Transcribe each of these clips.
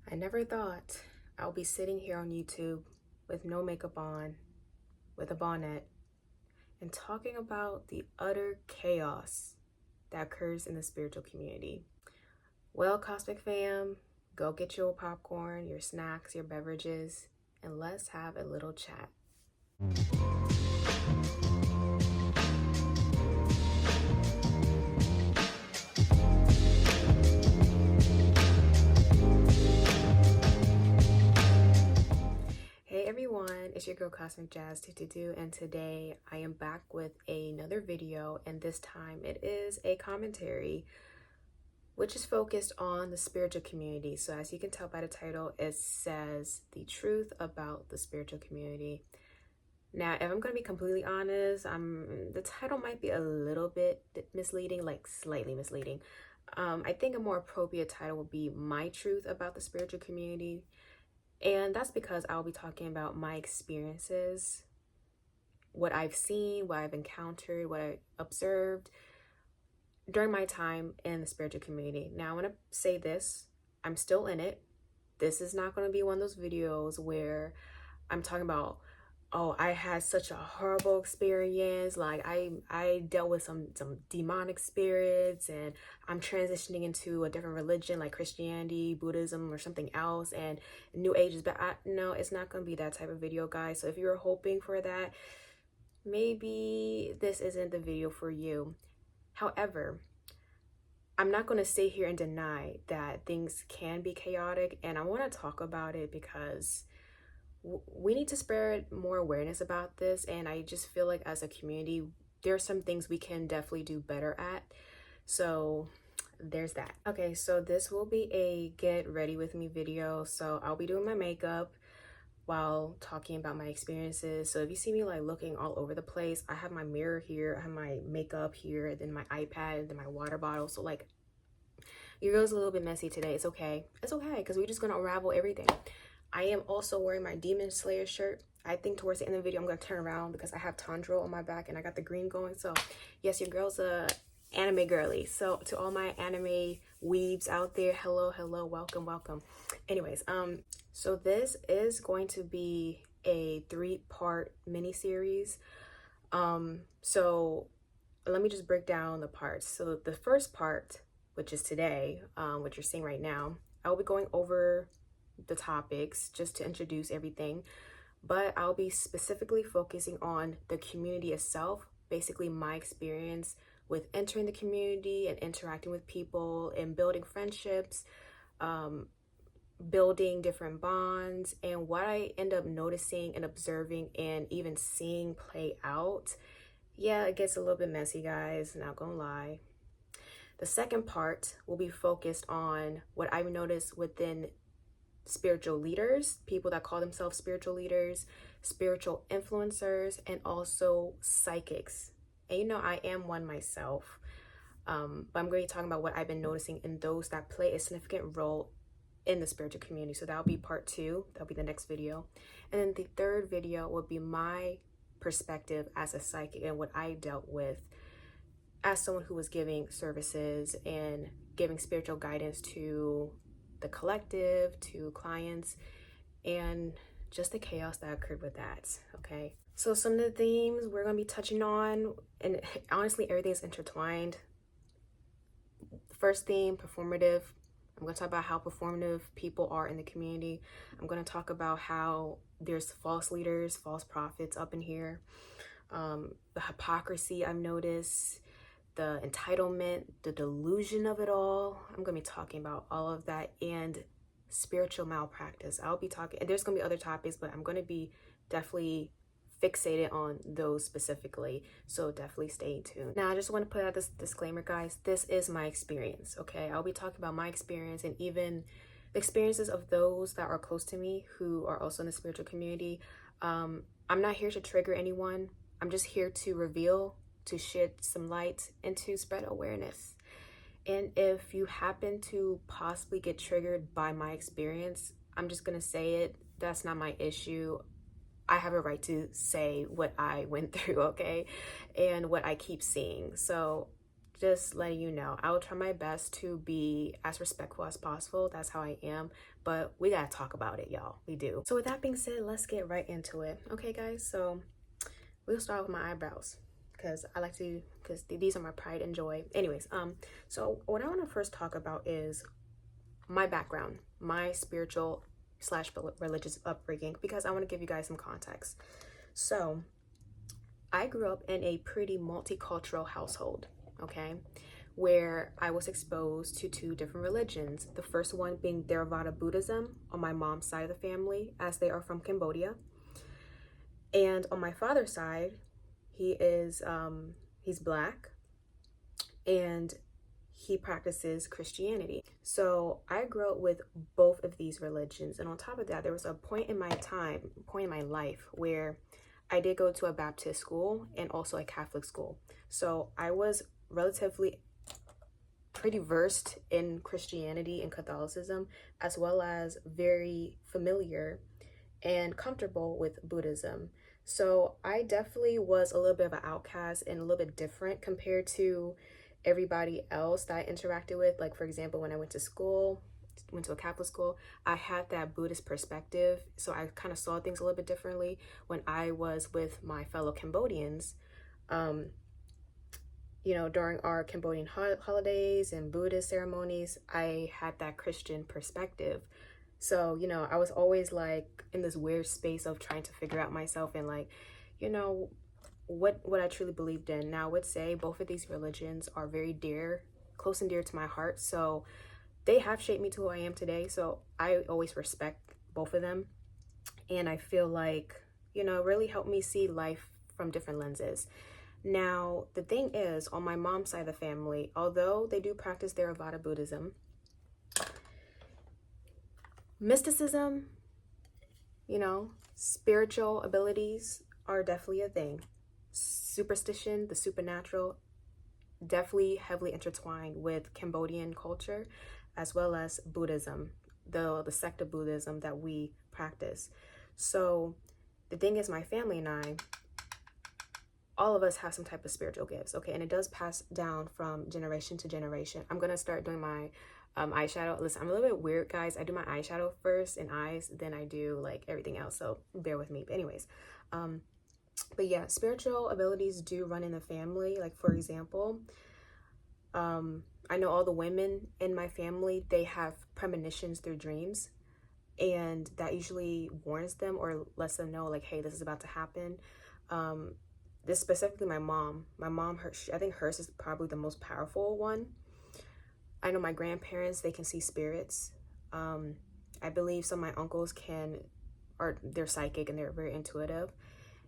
I never thought I'll be sitting here on YouTube with no makeup on, with a bonnet, and talking about the utter chaos that occurs in the spiritual community. Well, Cosmic Fam, go get your popcorn, your snacks, your beverages, and let's have a little chat. Hey everyone, it's your girl Cosmic Jazz 222, and today I am back with another video, and this time it is a commentary which is focused on the spiritual community. So as you can tell by the title, it says the truth about the spiritual community. Now, if I'm going to be completely honest, the title might be a little bit misleading, like slightly misleading. I think a more appropriate title would be My Truth About the Spiritual Community. And that's because I'll be talking about my experiences, what I've seen, what I've encountered, what I observed during my time in the spiritual community. Now, I want to say this, I'm still in it. This is not going to be one of those videos where I'm talking about, oh, I had such a horrible experience, like I dealt with some demonic spirits and I'm transitioning into a different religion like Christianity, Buddhism, or something else, and New Age is bad. No, it's not going to be that type of video, guys. So if you're hoping for that, maybe this isn't the video for you. However, I'm not going to sit here and deny that things can be chaotic, and I want to talk about it because we need to spread more awareness about this, and I just feel like as a community there are some things we can definitely do better at. So there's that. Okay, so this will be a get ready with me video, so I'll be doing my makeup while talking about my experiences. So if you see me like looking all over the place, I have my mirror here, I have my makeup here, then my iPad, and then my water bottle. So like your girl's a little bit messy today. It's okay, because we're just gonna unravel everything. I am also wearing my Demon Slayer shirt. I think towards the end of the video I'm going to turn around because I have Tondro on my back and I got the green going. So yes, your girl's a anime girly. So to all my anime weebs out there, hello, welcome. Anyways, so this is going to be a 3-part mini series. So let me just break down the parts. So the first part, which is today, what you're seeing right now, I will be going over the topics just to introduce everything, but I'll be specifically focusing on the community itself, basically my experience with entering the community and interacting with people and building friendships, building different bonds, and what I end up noticing and observing and even seeing play out. Yeah, it gets a little bit messy, guys, not gonna lie. The second part will be focused on what I've noticed within spiritual leaders, people that call themselves spiritual leaders, spiritual influencers, and also psychics. And you know, I am one myself, but I'm going to be talking about what I've been noticing in those that play a significant role in the spiritual community. So that'll be part 2. That'll be the next video. And then the third video will be my perspective as a psychic and what I dealt with as someone who was giving services and giving spiritual guidance to the collective, to clients, and just the chaos that occurred with that. Okay, so some of the themes we're going to be touching on, and honestly everything's intertwined. First theme, performative. I'm going to talk about how performative people are in the community. I'm going to talk about how there's false leaders, false prophets up in here, the hypocrisy I've noticed, the entitlement, the delusion of it all. I'm going to be talking about all of that, and spiritual malpractice. I'll be talking, and there's going to be other topics, but I'm going to be definitely fixated on those specifically. So definitely stay tuned. Now, I just want to put out this disclaimer, guys. This is my experience, okay? I'll be talking about my experience and even the experiences of those that are close to me who are also in the spiritual community. I'm not here to trigger anyone. I'm just here to reveal, to shed some light, and to spread awareness. And if you happen to possibly get triggered by my experience, I'm just gonna say it, that's not my issue. I have a right to say what I went through, okay, and what I keep seeing. So just letting you know, I will try my best to be as respectful as possible. That's how I am. But we gotta talk about it, y'all. We do. So with that being said, let's get right into it. Okay, guys, so we'll start with my eyebrows because I like to, because these are my pride and joy. Anyways, so what I want to first talk about is my background, my spiritual / religious upbringing, because I want to give you guys some context. So I grew up in a pretty multicultural household, okay, where I was exposed to 2 different religions. The first one being Theravada Buddhism on my mom's side of the family, as they are from Cambodia. And on my father's side, he's Black, and he practices Christianity. So I grew up with both of these religions. And on top of that, there was a point in my life where I did go to a Baptist school and also a Catholic school. So I was relatively pretty versed in Christianity and Catholicism, as well as very familiar and comfortable with Buddhism. So I definitely was a little bit of an outcast and a little bit different compared to everybody else that I interacted with. Like, for example, when I went to a Catholic school, I had that Buddhist perspective. So I kind of saw things a little bit differently. When I was with my fellow Cambodians, during our Cambodian holidays and Buddhist ceremonies, I had that Christian perspective. So, I was always like in this weird space of trying to figure out myself and like, what I truly believed in. Now I would say both of these religions are very close and dear to my heart. So they have shaped me to who I am today. So I always respect both of them. And I feel like, really helped me see life from different lenses. Now, the thing is, on my mom's side of the family, although they do practice Theravada Buddhism, mysticism, spiritual abilities are definitely a thing. Superstition, the supernatural, definitely heavily intertwined with Cambodian culture, as well as Buddhism, the sect of Buddhism that we practice. So the thing is, my family and I, all of us have some type of spiritual gifts, okay? And it does pass down from generation to generation. I'm gonna start doing my eyeshadow. Listen, I'm a little bit weird, guys. I do my eyeshadow first and eyes, then I do like everything else, so bear with me. But anyways, but yeah, spiritual abilities do run in the family. Like, for example, I know all the women in my family, they have premonitions through dreams, and that usually warns them or lets them know like, hey, this is about to happen. This specifically my mom, I think hers is probably the most powerful one. I know my grandparents, they can see spirits. I believe some of my uncles they're psychic and they're very intuitive.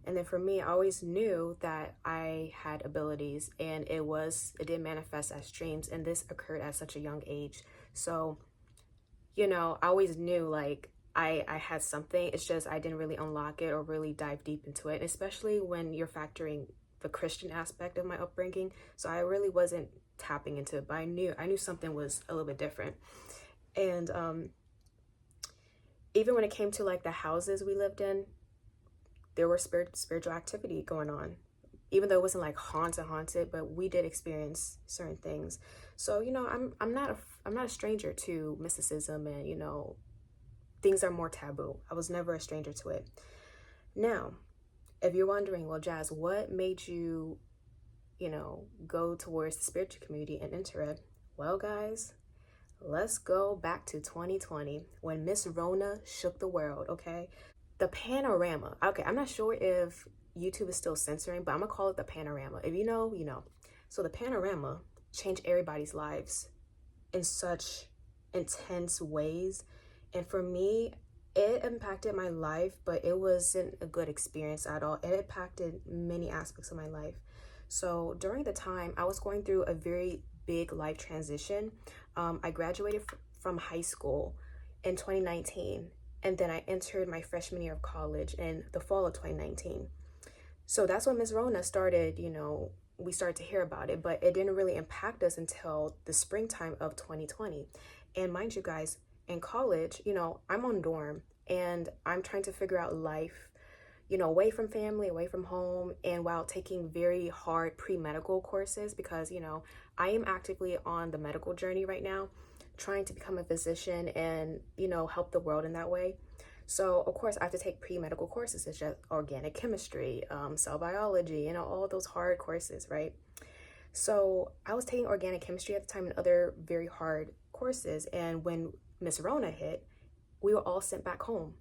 And then for me, I always knew that I had abilities, and it did manifest as dreams, and this occurred at such a young age. So, I always knew like I had something. It's just I didn't really unlock it or really dive deep into it, especially when you're factoring the Christian aspect of my upbringing. So I really wasn't tapping into it, but I knew something was a little bit different. And even when it came to like the houses we lived in, there were spiritual activity going on, even though it wasn't like haunted, but we did experience certain things. So I'm not a stranger to mysticism, and things are more taboo. I was never a stranger to it. Now, if you're wondering, well, Jazz, what made you go towards the spiritual community and enter it? Well, guys, let's go back to 2020 when Miss Rona shook the world. Okay, the panorama. Okay, I'm not sure if YouTube is still censoring, but I'm gonna call it the panorama. If you know, you know. So the panorama changed everybody's lives in such intense ways. And for me, it impacted my life, but it wasn't a good experience at all. It impacted many aspects of my life. So during the time, I was going through a very big life transition. I graduated from high school in 2019. And then I entered my freshman year of college in the fall of 2019. So that's when Ms. Rona started, we started to hear about it, but it didn't really impact us until the springtime of 2020. And mind you guys, in college, I'm on dorm and I'm trying to figure out life, away from family, away from home, and while taking very hard pre-medical courses, because, I am actively on the medical journey right now, trying to become a physician and, help the world in that way. So, of course, I have to take pre-medical courses such as organic chemistry, cell biology, all those hard courses, right? So I was taking organic chemistry at the time and other very hard courses. And when Miss Rona hit, we were all sent back home.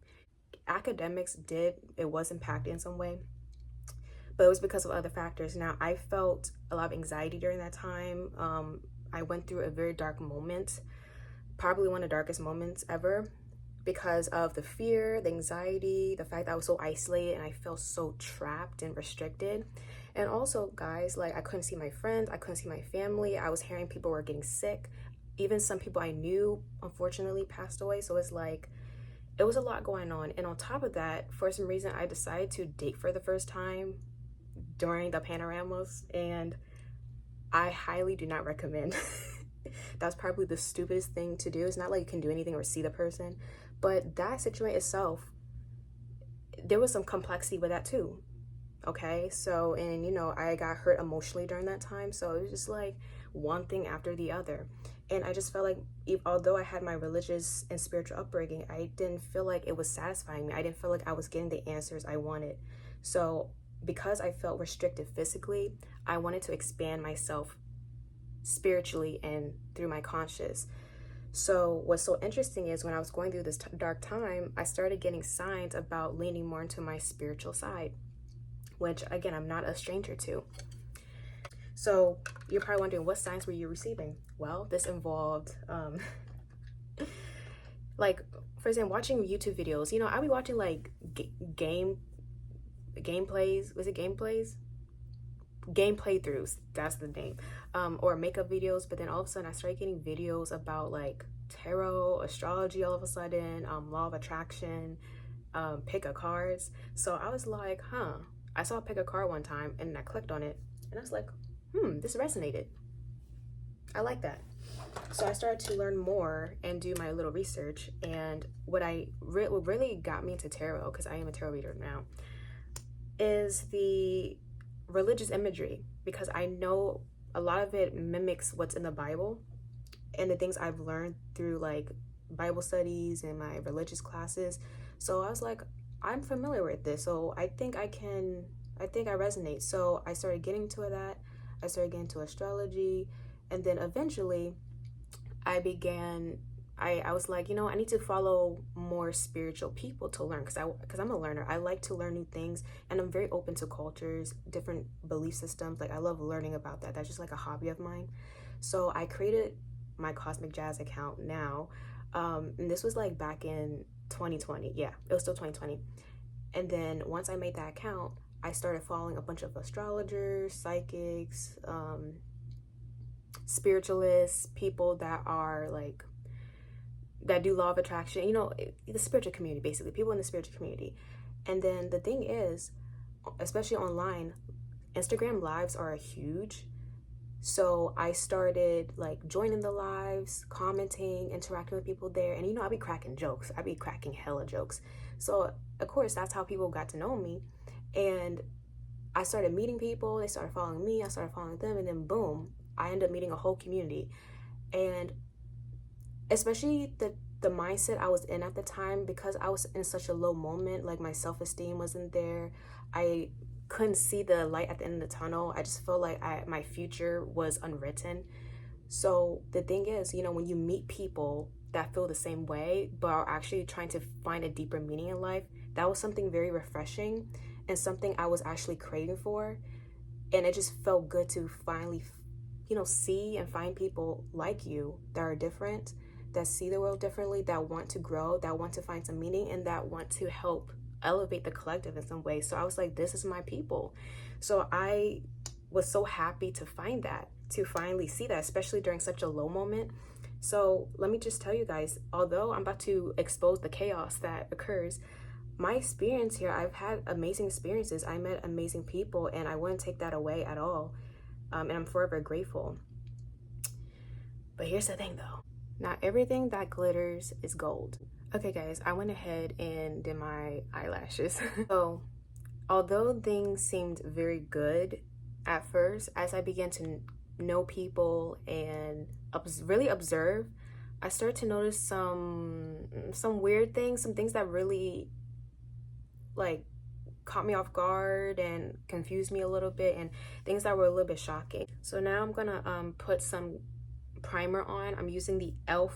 Academics it was impacted in some way, but it was because of other factors. Now, I felt a lot of anxiety during that time. I went through a very dark moment, probably one of the darkest moments ever, because of the fear, the anxiety, the fact that I was so isolated and I felt so trapped and restricted. And also, guys, like, I couldn't see my friends, I couldn't see my family. I was hearing people were getting sick. Even some people I knew, unfortunately, passed away. So it's like, it was a lot going on. And on top of that, for some reason, I decided to date for the first time during the panoramas. And I highly do not recommend. That's probably the stupidest thing to do. It's not like you can do anything or see the person. But that situation itself, there was some complexity with that too. Okay, so, and I got hurt emotionally during that time, so it was just like one thing after the other. And I just felt like, although I had my religious and spiritual upbringing, I didn't feel like it was satisfying me. I didn't feel like I was getting the answers I wanted. So because I felt restricted physically, I wanted to expand myself spiritually and through my conscious. So what's so interesting is when I was going through this dark time, I started getting signs about leaning more into my spiritual side, which, again, I'm not a stranger to. So you're probably wondering, what signs were you receiving? Well, this involved, like, for example, watching YouTube videos. I'll be watching, like, gameplays. Was it gameplays? Game playthroughs, that's the name. Or makeup videos. But then all of a sudden, I started getting videos about, like, tarot, astrology all of a sudden, law of attraction, pick a cards. So I was like, I saw pick a card one time and I clicked on it and I was like, this resonated. I like that. So I started to learn more and do my little research. And what really got me into tarot, because I am a tarot reader now, is the religious imagery, because I know a lot of it mimics what's in the Bible and the things I've learned through, like, Bible studies and my religious classes. So I was like, I'm familiar with this, so I think I resonate. So I started getting into that. I started getting into astrology, and then eventually I was like, I need to follow more spiritual people to learn, because I'm a learner. I like to learn new things, and I'm very open to cultures, different belief systems. Like, I love learning about that. That's just like a hobby of mine. So I created my Cosmic Jazz account now, and this was like back in 2020. Yeah, it was still 2020. And then once I made that account, I started following a bunch of astrologers, psychics, spiritualists, people that are like, that do law of attraction, the spiritual community, basically, people in the spiritual community. And then the thing is, especially online, Instagram lives are huge. So I started, like, joining the lives, commenting, interacting with people there. And I'll be cracking jokes. I'll be cracking hella jokes. So of course, that's how people got to know me. And I started meeting people. They started following me. I started following them. And then boom, I ended up meeting a whole community. And especially the mindset I was in at the time, because I was in such a low moment, like, my self-esteem wasn't there. I couldn't see the light at the end of the tunnel. I just felt like my future was unwritten. So the thing is, when you meet people that feel the same way but are actually trying to find a deeper meaning in life, that was something very refreshing and something I was actually craving for. And it just felt good to finally, see and find people like you that are different, that see the world differently, that want to grow, that want to find some meaning, and that want to help elevate the collective in some way. So I was like, this is my people. So I was so happy to find that, to finally see that, especially during such a low moment. So let me just tell you guys, although I'm about to expose the chaos that occurs, my experience here, I've had amazing experiences. I met amazing people, and I wouldn't take that away at all. And I'm forever grateful. But here's the thing though, not everything that glitters is gold. Okay guys, I went ahead and did my eyelashes. So although things seemed very good at first, as I began to know people and really observe, I started to notice some weird things, some things that really like caught me off guard and confused me a little bit, and things that were a little bit shocking. So now I'm gonna put some primer on. I'm using the elf,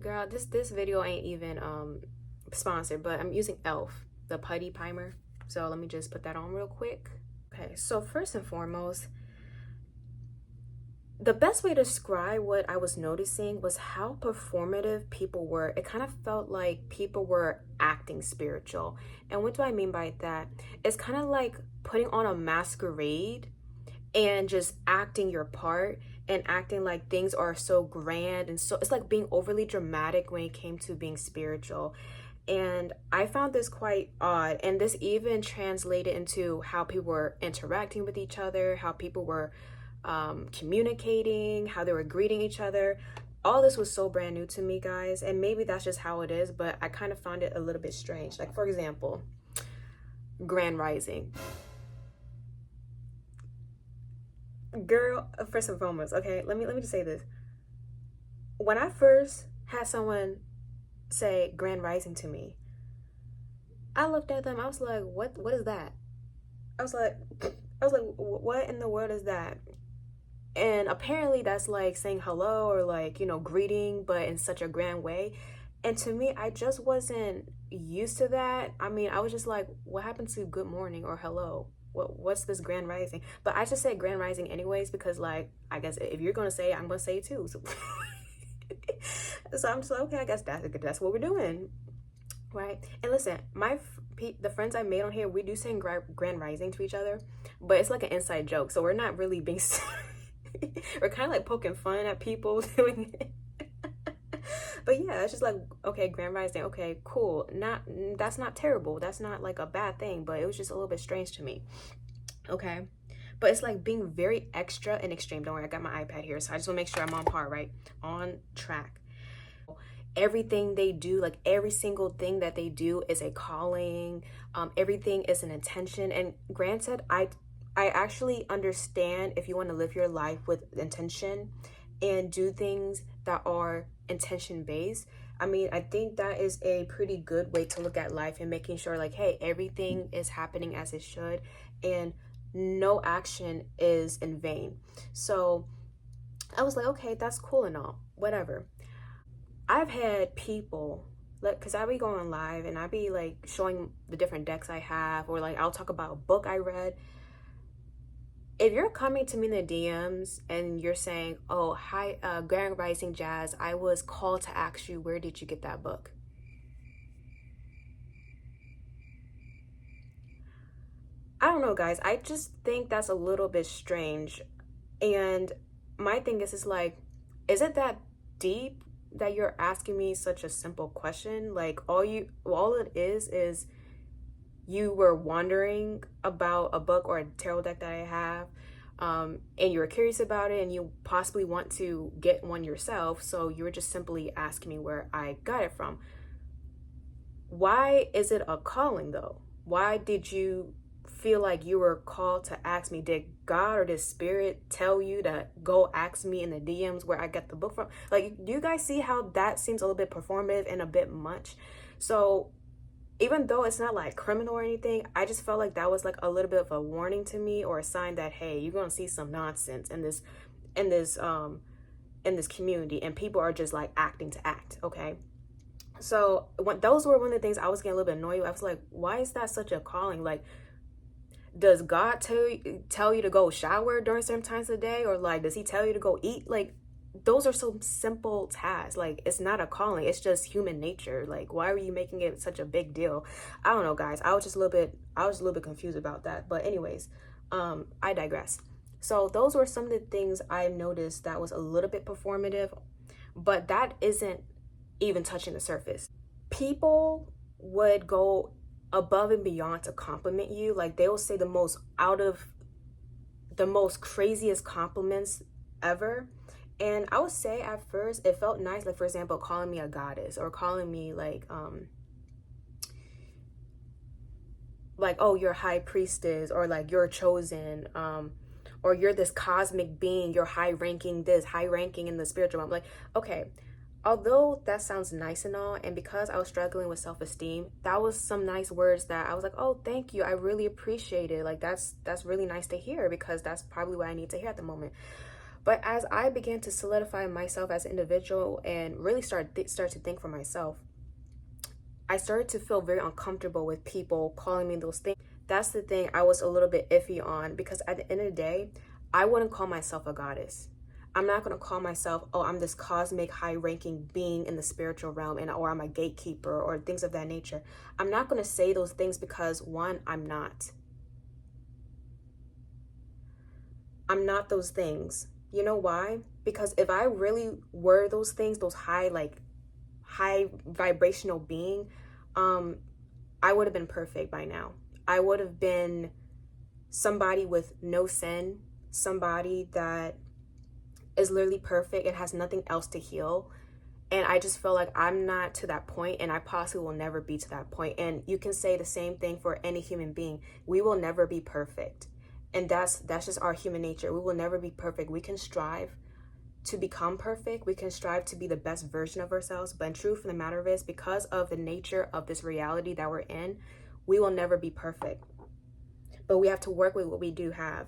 girl, this video ain't even sponsored, but I'm using elf, the putty primer. So let me just put that on real quick. Okay, so first and foremost, the best way to describe what I was noticing was how performative people were. It kind of felt like people were acting spiritual. And what do I mean by that? It's kind of like putting on a masquerade and just acting your part and acting like things are so grand, and so it's like being overly dramatic when it came to being spiritual. And I found this quite odd, and this even translated into how people were interacting with each other, how people were communicating, how they were greeting each other. All this was so brand new to me, guys, and maybe that's just how it is, but I kind of found it a little bit strange. Like, for example, Grand Rising. Girl, first and foremost, okay, let me just say this. When I first had someone say Grand Rising to me, I looked at them, I was like, what is that? I was like, what in the world is that? And apparently that's like saying hello, or like, you know, greeting, but in such a grand way. And to me, I just wasn't used to that. I mean, I was just like, what happened to good morning or hello? What's this Grand Rising? But I just said Grand Rising anyways, because like, I guess if you're gonna say it, I'm gonna say it too. So, so I'm just like, okay, I guess that's what we're doing, right? And listen, the friends I made on here, we do say Grand Rising to each other, but it's like an inside joke, so we're not really being we're kind of like poking fun at people doing it. But yeah, it's just like, okay, Grand Rising, okay, cool. That's not terrible, that's not like a bad thing, but it was just a little bit strange to me. Okay, but it's like being very extra and extreme. Don't worry, I got my iPad here, so I just want to make sure I'm on par, right? On track. Everything they do, like every single thing that they do is a calling. Everything is an intention. And granted, I actually understand if you want to live your life with intention and do things that are intention based. I mean, I think that is a pretty good way to look at life, and making sure like, hey, everything is happening as it should, and no action is in vain. So I was like, okay, that's cool and all, whatever. I've had people, like, because I be going live and I be like showing the different decks I have, or like I'll talk about a book I read. If you're coming to me in the DMs and you're saying, oh, hi, Grand Rising Jazz, I was called to ask you, where did you get that book? I don't know, guys. I just think that's a little bit strange. And my thing is like, is it that deep that you're asking me such a simple question? Like, all it is you were wondering about a book or a tarot deck that I have, and you were curious about it, and you possibly want to get one yourself, so you were just simply asking me where I got it from. Why is it a calling though? Why did you feel like you were called to ask me? Did God or did Spirit tell you to go ask me in the DMs where I got the book from? Like, do you guys see how that seems a little bit performative and a bit much? So even though it's not like criminal or anything, I just felt like that was like a little bit of a warning to me, or a sign that, hey, you're gonna see some nonsense in this community, and people are just like acting to act. Okay, so those were one of the things I was getting a little bit annoyed with. I was like, why is that such a calling? Like, does God tell you to go shower during certain times of the day, or like does he tell you to go eat? Like, those are so simple tasks. Like, it's not a calling, it's just human nature. Like, why are you making it such a big deal? I don't know, guys. I was a little bit confused about that. But anyways, I digress. So those were some of the things I noticed that was a little bit performative, but that isn't even touching the surface. People would go above and beyond to compliment you. Like, they will say the most craziest compliments ever. And I would say at first it felt nice, like, for example, calling me a goddess, or calling me like like, oh, you're a high priestess, or like you're chosen, or you're this cosmic being, you're high ranking this, high ranking in the spiritual realm. Like, okay, although that sounds nice and all, and because I was struggling with self-esteem, that was some nice words that I was like, oh, thank you, I really appreciate it. Like, that's really nice to hear, because that's probably what I need to hear at the moment. But as I began to solidify myself as an individual and really start to think for myself, I started to feel very uncomfortable with people calling me those things. That's the thing I was a little bit iffy on, because at the end of the day, I wouldn't call myself a goddess. I'm not going to call myself, oh, I'm this cosmic high-ranking being in the spiritual realm, and or I'm a gatekeeper or things of that nature. I'm not going to say those things because, one, I'm not. I'm not those things. You know why? Because if I really were those things, those high vibrational being, I would have been perfect by now. I would have been somebody with no sin, somebody that is literally perfect and has nothing else to heal. And I just feel like I'm not to that point, and I possibly will never be to that point. And you can say the same thing for any human being. We will never be perfect. And that's just our human nature. We will never be perfect. We can strive to become perfect. We can strive to be the best version of ourselves. But in truth of the matter is, because of the nature of this reality that we're in, we will never be perfect. But we have to work with what we do have.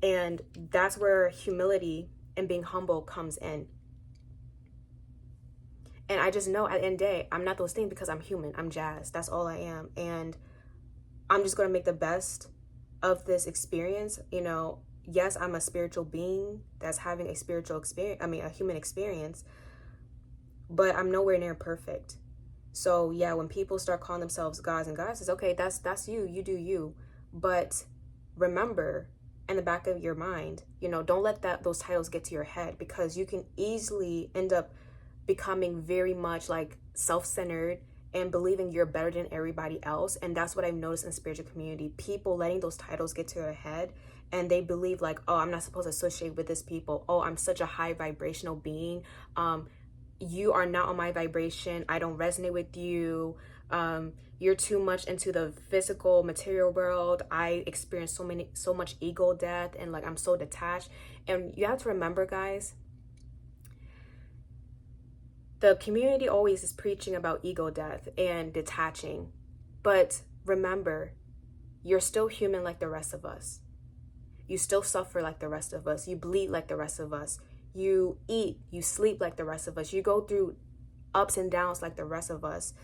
And that's where humility and being humble comes in. And I just know at the end of the day, I'm not those things because I'm human. I'm Jazz. That's all I am. And I'm just going to make the best of this experience. You know, yes, I'm a spiritual being that's having a spiritual experience. I mean, a human experience. But I'm nowhere near perfect. So yeah, when people start calling themselves gods and goddesses, okay, that's you. You do you. But remember, in the back of your mind, you know, don't let those titles get to your head, because you can easily end up becoming very much like self-centered and believing you're better than everybody else. And that's what I've noticed in the spiritual community. People letting those titles get to their head, and they believe like, oh, I'm not supposed to associate with this people. Oh, I'm such a high vibrational being. You are not on my vibration. I don't resonate with you. You're too much into the physical material world. I experience so much ego death, and like I'm so detached. And you have to remember, guys, the community always is preaching about ego death and detaching. But remember, you're still human like the rest of us. You still suffer like the rest of us. You bleed like the rest of us. You eat, you sleep like the rest of us. You go through ups and downs like the rest of us.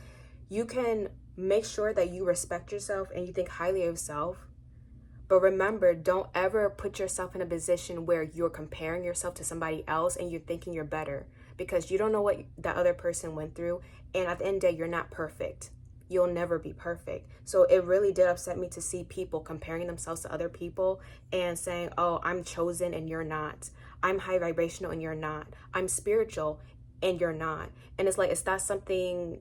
You can make sure that you respect yourself and you think highly of yourself. But remember, don't ever put yourself in a position where you're comparing yourself to somebody else and you're thinking you're better, because you don't know what that other person went through. And at the end of the day, you're not perfect. You'll never be perfect. So it really did upset me to see people comparing themselves to other people and saying, oh, I'm chosen and you're not. I'm high vibrational and you're not. I'm spiritual and you're not. And it's like, is that something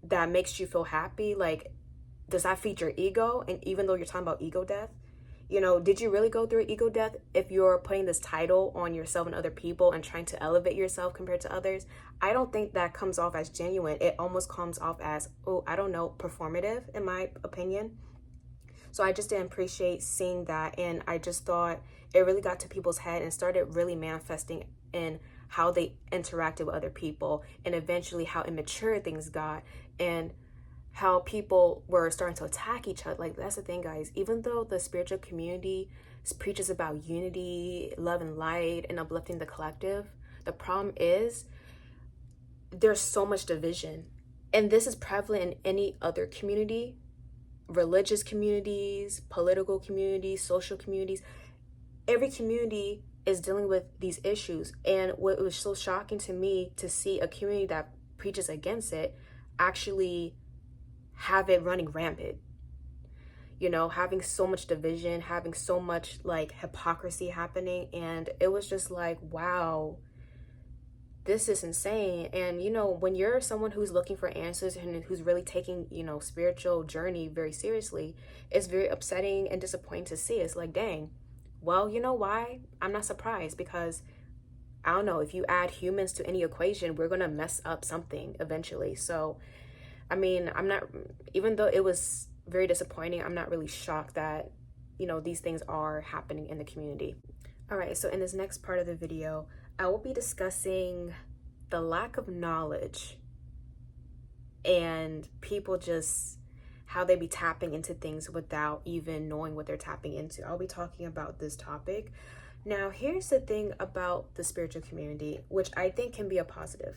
that makes you feel happy? Like, does that feed your ego? And even though you're talking about ego death, you know, did you really go through an ego death if you're putting this title on yourself and other people and trying to elevate yourself compared to others? I don't think that comes off as genuine. It almost comes off as, oh, I don't know, performative, in my opinion. So I just didn't appreciate seeing that. And I just thought it really got to people's head and started really manifesting in how they interacted with other people, and eventually how immature things got, and how people were starting to attack each other. Like, that's the thing, guys. Even though the spiritual community preaches about unity, love and light, and uplifting the collective, the problem is there's so much division. And this is prevalent in any other community, religious communities, political communities, social communities. Every community is dealing with these issues. And what was so shocking to me to see a community that preaches against it actually have it running rampant, you know, having so much division, having so much like hypocrisy happening. And it was just like, wow, this is insane. And you know, when you're someone who's looking for answers and who's really taking, you know, spiritual journey very seriously, it's very upsetting and disappointing to see. It's like, dang, well, you know why? I'm not surprised, because I don't know, if you add humans to any equation, we're gonna mess up something eventually. So I mean, I'm not, even though it was very disappointing. I'm not really shocked that, you know, these things are happening in the community. All right, so in this next part of the video, I will be discussing the lack of knowledge and people just how they be tapping into things without even knowing what they're tapping into. I'll be talking about this topic. Now, here's the thing about the spiritual community, which I think can be a positive.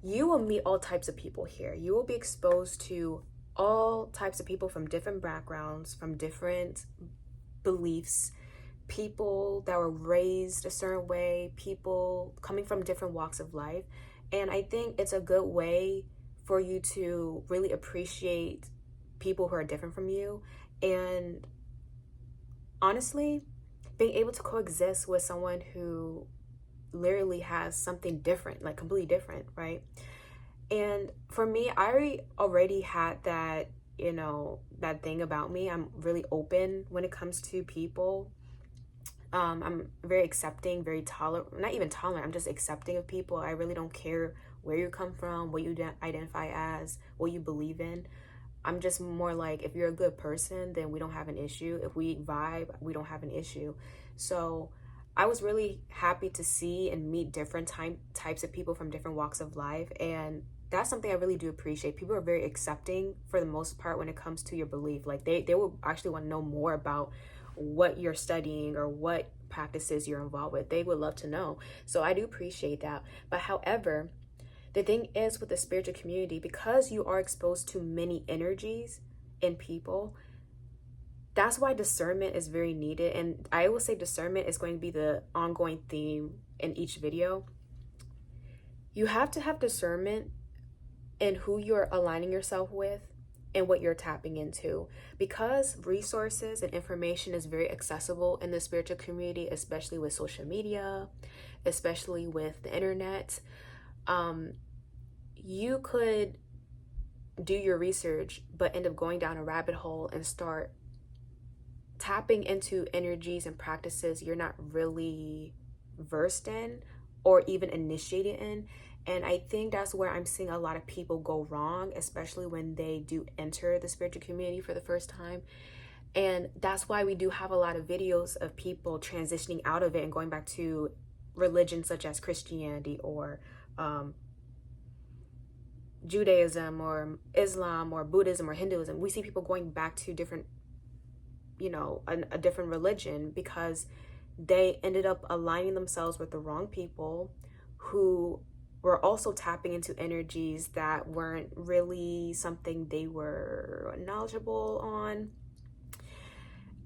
You will meet all types of people here. You will be exposed to all types of people from different backgrounds, from different beliefs, people that were raised a certain way, people coming from different walks of life. And I think it's a good way for you to really appreciate people who are different from you. And honestly, being able to coexist with someone who literally has something different, like completely different, right? And for me, I already had that, you know, that thing about me. I'm really open when it comes to people. I'm very accepting, very tolerant, not even tolerant, I'm just accepting of people. I really don't care where you come from, what you identify as, what you believe in. I'm just more like, if you're a good person, then we don't have an issue. If we vibe, we don't have an issue. So I was really happy to see and meet different types of people from different walks of life. And that's something I really do appreciate. People are very accepting for the most part when it comes to your belief. Like they will actually want to know more about what you're studying or what practices you're involved with. They would love to know. So I do appreciate that. But however, the thing is with the spiritual community, because you are exposed to many energies in people, that's why discernment is very needed. And I will say discernment is going to be the ongoing theme in each video. You have to have discernment in who you're aligning yourself with and what you're tapping into, because resources and information is very accessible in the spiritual community, especially with social media, especially with the internet. You could do your research but end up going down a rabbit hole and start tapping into energies and practices you're not really versed in or even initiated in. And I think that's where I'm seeing a lot of people go wrong, especially when they do enter the spiritual community for the first time. And that's why we do have a lot of videos of people transitioning out of it and going back to religions such as Christianity or Judaism or Islam or Buddhism or Hinduism. We see people going back to different, you know, a different religion because they ended up aligning themselves with the wrong people who were also tapping into energies that weren't really something they were knowledgeable on.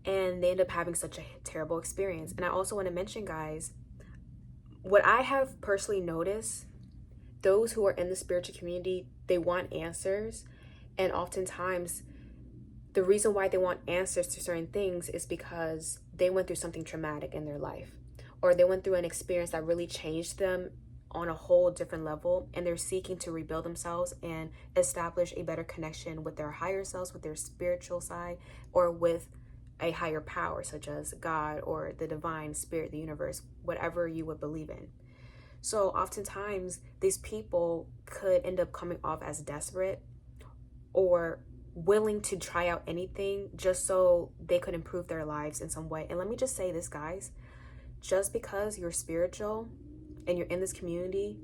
And they end up having such a terrible experience. And I also want to mention, guys, what I have personally noticed, those who are in the spiritual community, they want answers. And oftentimes, the reason why they want answers to certain things is because they went through something traumatic in their life, or they went through an experience that really changed them on a whole different level, and they're seeking to rebuild themselves and establish a better connection with their higher selves, with their spiritual side, or with a higher power such as God or the divine spirit, the universe, whatever you would believe in. So oftentimes these people could end up coming off as desperate or willing to try out anything just so they could improve their lives in some way. And let me just say this, guys, just because you're spiritual and you're in this community,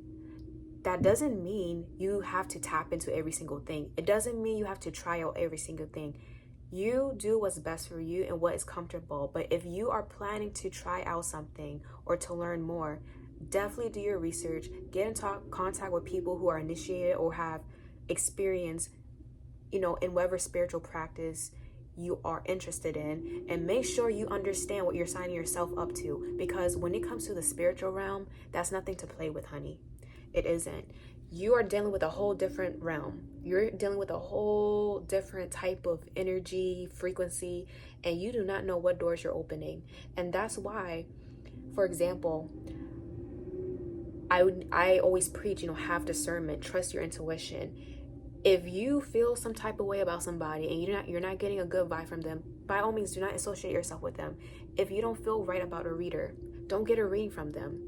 that doesn't mean you have to tap into every single thing. It doesn't mean you have to try out every single thing. You do what's best for you and what is comfortable. But if you are planning to try out something or to learn more, definitely do your research. Get in contact with people who are initiated or have experience, you know, in whatever spiritual practice you are interested in, and make sure you understand what you're signing yourself up to, because when it comes to the spiritual realm, that's nothing to play with, honey. It isn't. You are dealing with a whole different realm. You're dealing with a whole different type of energy, frequency, and you do not know what doors you're opening. And that's why, for example, I always preach, you know, have discernment, trust your intuition. If you feel some type of way about somebody and you're not getting a good vibe from them, by all means, do not associate yourself with them. If you don't feel right about a reader, don't get a reading from them.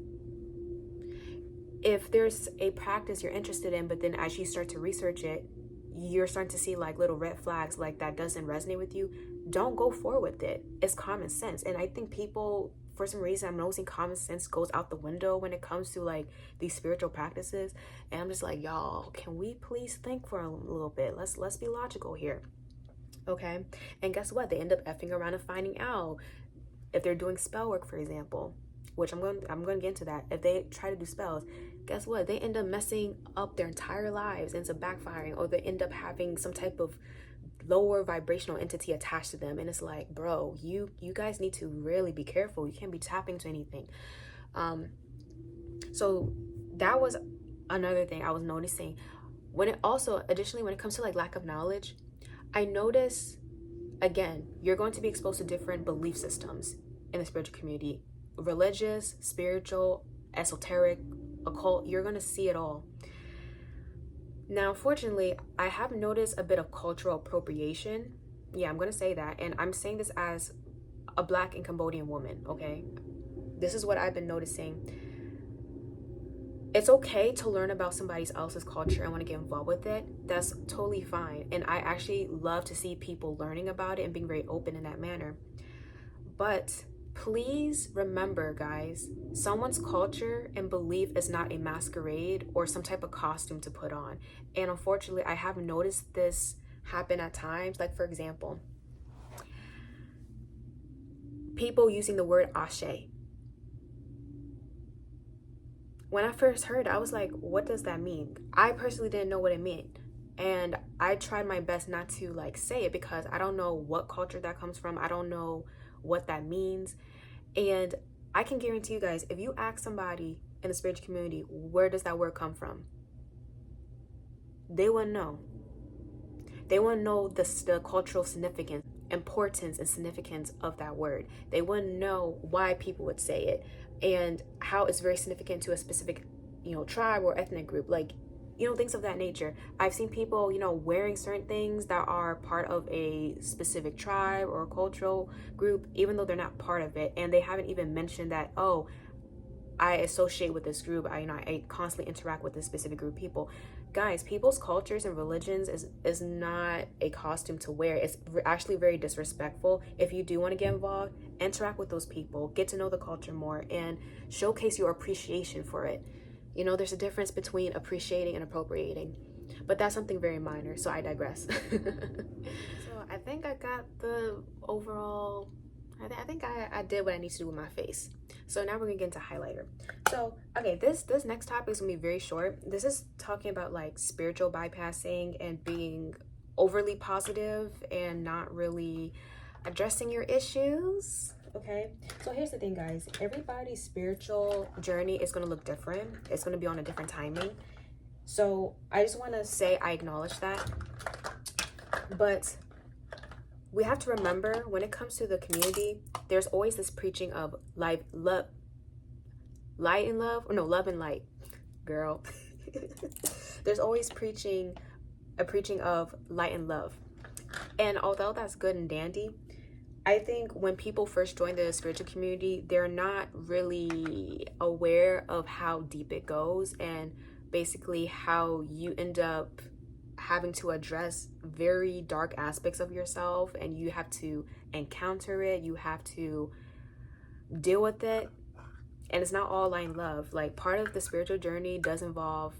If there's a practice you're interested in, but then as you start to research it, you're starting to see like little red flags like that doesn't resonate with you, don't go forward with it. It's common sense. And I think people, for some reason, I'm noticing common sense goes out the window when it comes to like these spiritual practices. And I'm just like, y'all, can we please think for a little bit? Let's be logical here. Okay. And guess what? They end up effing around and finding out if they're doing spell work, for example, which I'm going to get into that. If they try to do spells, guess what? They end up messing up their entire lives, ends up backfiring, or they end up having some type of lower vibrational entity attached to them. And it's like, bro, you guys need to really be careful. You can't be tapping to anything. So that was another thing I was noticing. Additionally, when it comes to like lack of knowledge, I notice, again, you're going to be exposed to different belief systems in the spiritual community. Religious, spiritual, esoteric, occult, you're going to see it all. Now, unfortunately, I have noticed a bit of cultural appropriation. Yeah, I'm going to say that. And I'm saying this as a Black and Cambodian woman, okay? This is what I've been noticing. It's okay to learn about somebody else's culture and want to get involved with it. That's totally fine. And I actually love to see people learning about it and being very open in that manner. But please remember, guys, someone's culture and belief is not a masquerade or some type of costume to put on. And unfortunately, I have noticed this happen at times. Like, for example, people using the word ashe. When I first heard it, I was like, what does that mean? I personally didn't know what it meant. And I tried my best not to like say it because I don't know what culture that comes from. I don't know what that means. And I can guarantee you guys, if you ask somebody in the spiritual community, where does that word come from? They wouldn't know. They wouldn't know the cultural significance, importance and significance of that word. They wouldn't know why people would say it and how it's very significant to a specific, tribe or ethnic group. Like, things of that nature. I've seen people, wearing certain things that are part of a specific tribe or cultural group, even though they're not part of it. And they haven't even mentioned that, oh, I associate with this group. I constantly interact with this specific group of people. Guys, people's cultures and religions is not a costume to wear. It's actually very disrespectful. If you do want to get involved, interact with those people, get to know the culture more, and showcase your appreciation for it. There's a difference between appreciating and appropriating, but that's something very minor, so I digress. So I think I got the overall, I think I did what I need to do with my face. So now we're gonna get into highlighter. So, okay, this next topic is gonna be very short. This is talking about like spiritual bypassing and being overly positive and not really addressing your issues. Okay, so here's the thing, guys. Everybody's spiritual journey is going to look different. It's going to be on a different timing. So I just want to say I acknowledge that. But we have to remember, when it comes to the community, there's always this preaching of love and light, girl. There's always a preaching of light and love. And although that's good and dandy, I think when people first join the spiritual community, they're not really aware of how deep it goes and basically how you end up having to address very dark aspects of yourself, and you have to encounter it, you have to deal with it, and it's not all light and love. Like, part of the spiritual journey does involve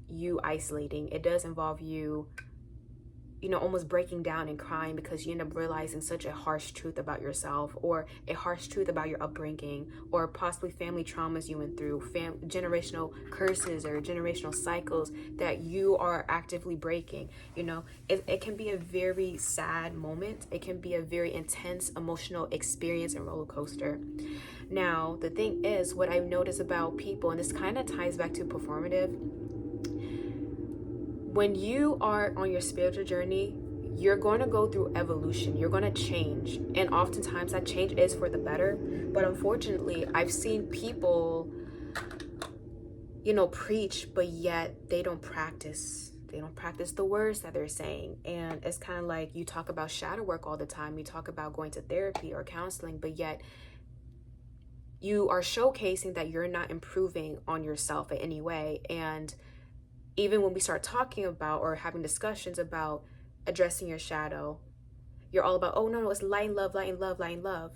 you isolating. It does involve you almost breaking down and crying because you end up realizing such a harsh truth about yourself, or a harsh truth about your upbringing, or possibly family traumas you went through, generational curses or generational cycles that you are actively breaking. It can be a very sad moment. It can be a very intense emotional experience and roller coaster. Now, the thing is, what I've noticed about people, and this kind of ties back to performative, when you are on your spiritual journey, you're going to go through evolution. You're going to change. And oftentimes that change is for the better. But unfortunately, I've seen people, preach, but yet they don't practice. They don't practice the words that they're saying. And it's kind of like, you talk about shadow work all the time. You talk about going to therapy or counseling, but yet you are showcasing that you're not improving on yourself in any way. And even when we start talking about or having discussions about addressing your shadow, you're all about, oh no, it's light and love, light and love, light and love.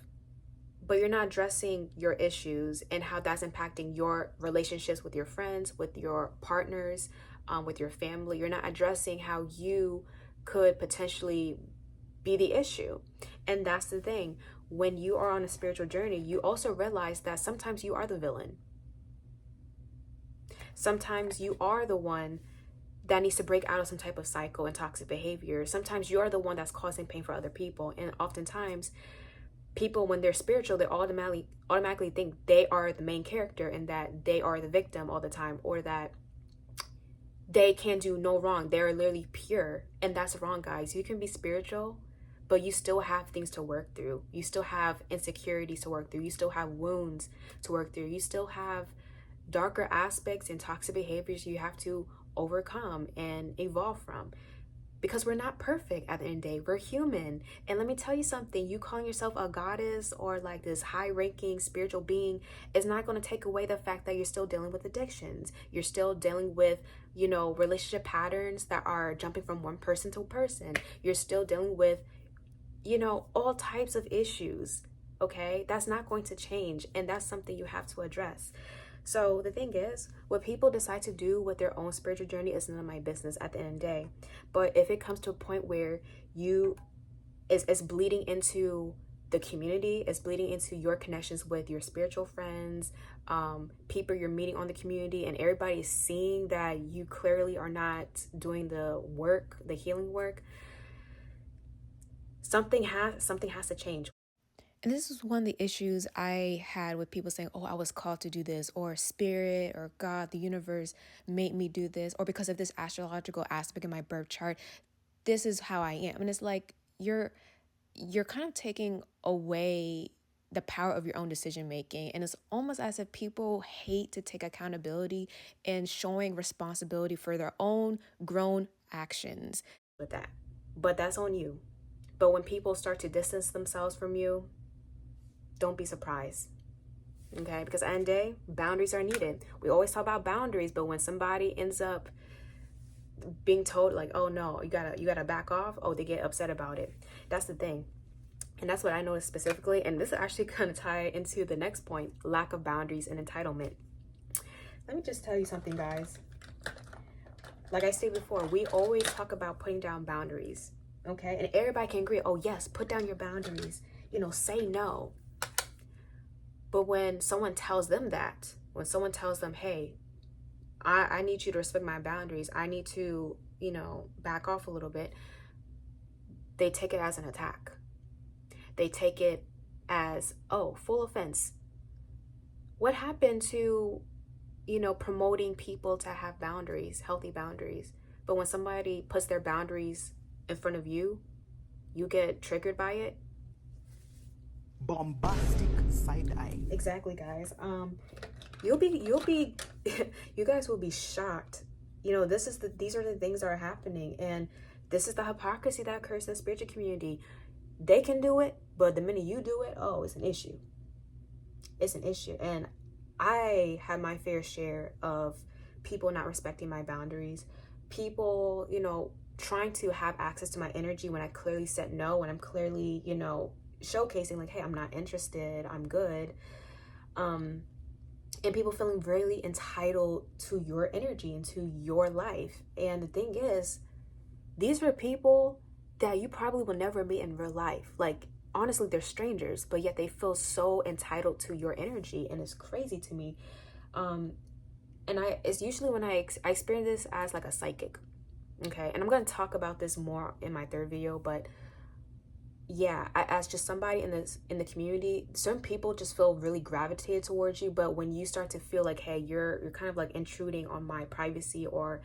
But you're not addressing your issues and how that's impacting your relationships with your friends, with your partners, with your family. You're not addressing how you could potentially be the issue. And that's the thing. When you are on a spiritual journey, you also realize that sometimes you are the villain. Sometimes you are the one that needs to break out of some type of cycle and toxic behavior. Sometimes you are the one that's causing pain for other people. And oftentimes, people, when they're spiritual, they automatically think they are the main character and that they are the victim all the time, or that they can do no wrong. They're literally pure. And that's wrong, guys. You can be spiritual, but you still have things to work through. You still have insecurities to work through. You still have wounds to work through. You still have darker aspects and toxic behaviors you have to overcome and evolve from, because we're not perfect at the end of the day. We're human. And let me tell you something, you calling yourself a goddess or like this high-ranking spiritual being is not going to take away the fact that you're still dealing with addictions. You're still dealing with, you know, relationship patterns that are jumping from one person to person. You're still dealing with, you know, all types of issues. Okay, that's not going to change, and that's something you have to address. So the thing is, what people decide to do with their own spiritual journey is none of my business at the end of the day. But if it comes to a point where it's bleeding into the community, it's bleeding into your connections with your spiritual friends, people you're meeting on the community, and everybody's seeing that you clearly are not doing the work, the healing work, something has to change. And this is one of the issues I had with people saying, oh, I was called to do this, or spirit or God, the universe made me do this, or because of this astrological aspect in my birth chart, this is how I am. And it's like you're kind of taking away the power of your own decision making. And it's almost as if people hate to take accountability and showing responsibility for their own grown actions with that. But that's on you. But when people start to distance themselves from you, don't be surprised. Okay, because at the end of the day, boundaries are needed. We always talk about boundaries, but when somebody ends up being told like, oh no, you gotta back off, oh, they get upset about it. That's the thing. And that's what I noticed specifically. And this is actually kind of tie into the next point, lack of boundaries and entitlement. Let me just tell you something, guys. Like I said before, we always talk about putting down boundaries. Okay, and everybody can agree, oh yes, put down your boundaries, you know, say no. But when someone tells them that, when someone tells them, hey, I need you to respect my boundaries, I need to, you know, back off a little bit, they take it as an attack. They take it as, oh, full offense. What happened to, you know, promoting people to have boundaries, healthy boundaries? But when somebody puts their boundaries in front of you, you get triggered by it. Bombastic side eye. Exactly, guys. You'll be you guys will be shocked. You know, these are the things that are happening, and this is the hypocrisy that occurs in the spiritual community. They can do it, but the minute you do it, oh, it's an issue. It's an issue. And I had my fair share of people not respecting my boundaries, people, you know, trying to have access to my energy when I clearly said no, when I'm clearly, you know, showcasing like, hey, I'm not interested, I'm good. And people feeling really entitled to your energy and to your life. And the thing is, these are people that you probably will never meet in real life. Like, honestly, they're strangers, but yet they feel so entitled to your energy, and it's crazy to me. And it's usually when I experience this as like a psychic. Okay, and I'm going to talk about this more in my third video, but yeah, as just somebody in the community, certain people just feel really gravitated towards you. But when you start to feel like, hey, you're kind of like intruding on my privacy or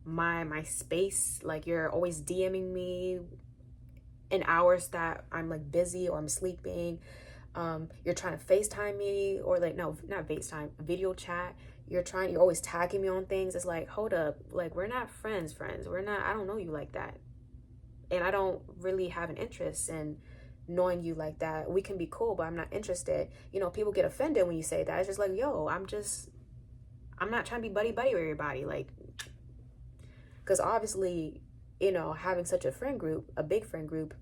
my space, like you're always DMing me in hours that I'm like busy or I'm sleeping, you're trying to FaceTime me, or like, no, not FaceTime, video chat, you're always tagging me on things. It's like, hold up, like, we're not friends, we're not, I don't know you like that. And I don't really have an interest in knowing you like that. We can be cool, but I'm not interested. You know, people get offended when you say that. It's just like, yo, I'm not trying to be buddy with everybody. Like, Because obviously, you know, having such a friend group, a big friend group,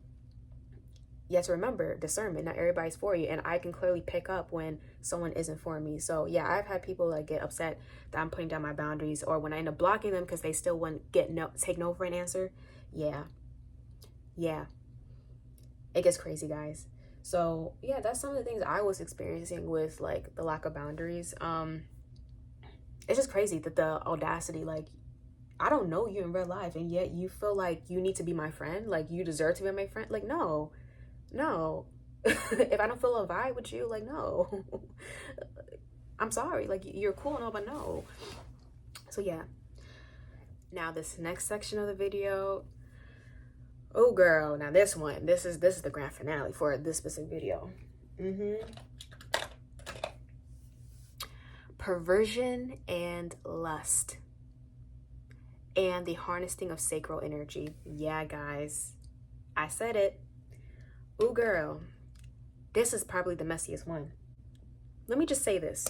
you have to remember discernment. Not everybody's for you, and I can clearly pick up when someone isn't for me. So yeah, I've had people like get upset that I'm putting down my boundaries, or when I end up blocking them because they still wouldn't take no for an answer. Yeah, it gets crazy, guys. So yeah, that's some of the things I was experiencing with like the lack of boundaries. It's just crazy that the audacity, like, I don't know you in real life, and yet you feel like you need to be my friend, like you deserve to be my friend. Like, no. If I don't feel a vibe with you, like, no. I'm sorry, like, you're cool and all, but no. So yeah, now this next section of the video, oh girl, now this is the grand finale for this specific video. Perversion and lust, and the harnessing of sacral energy. Yeah, guys, I said it. Ooh, girl, this is probably the messiest one. Let me just say this.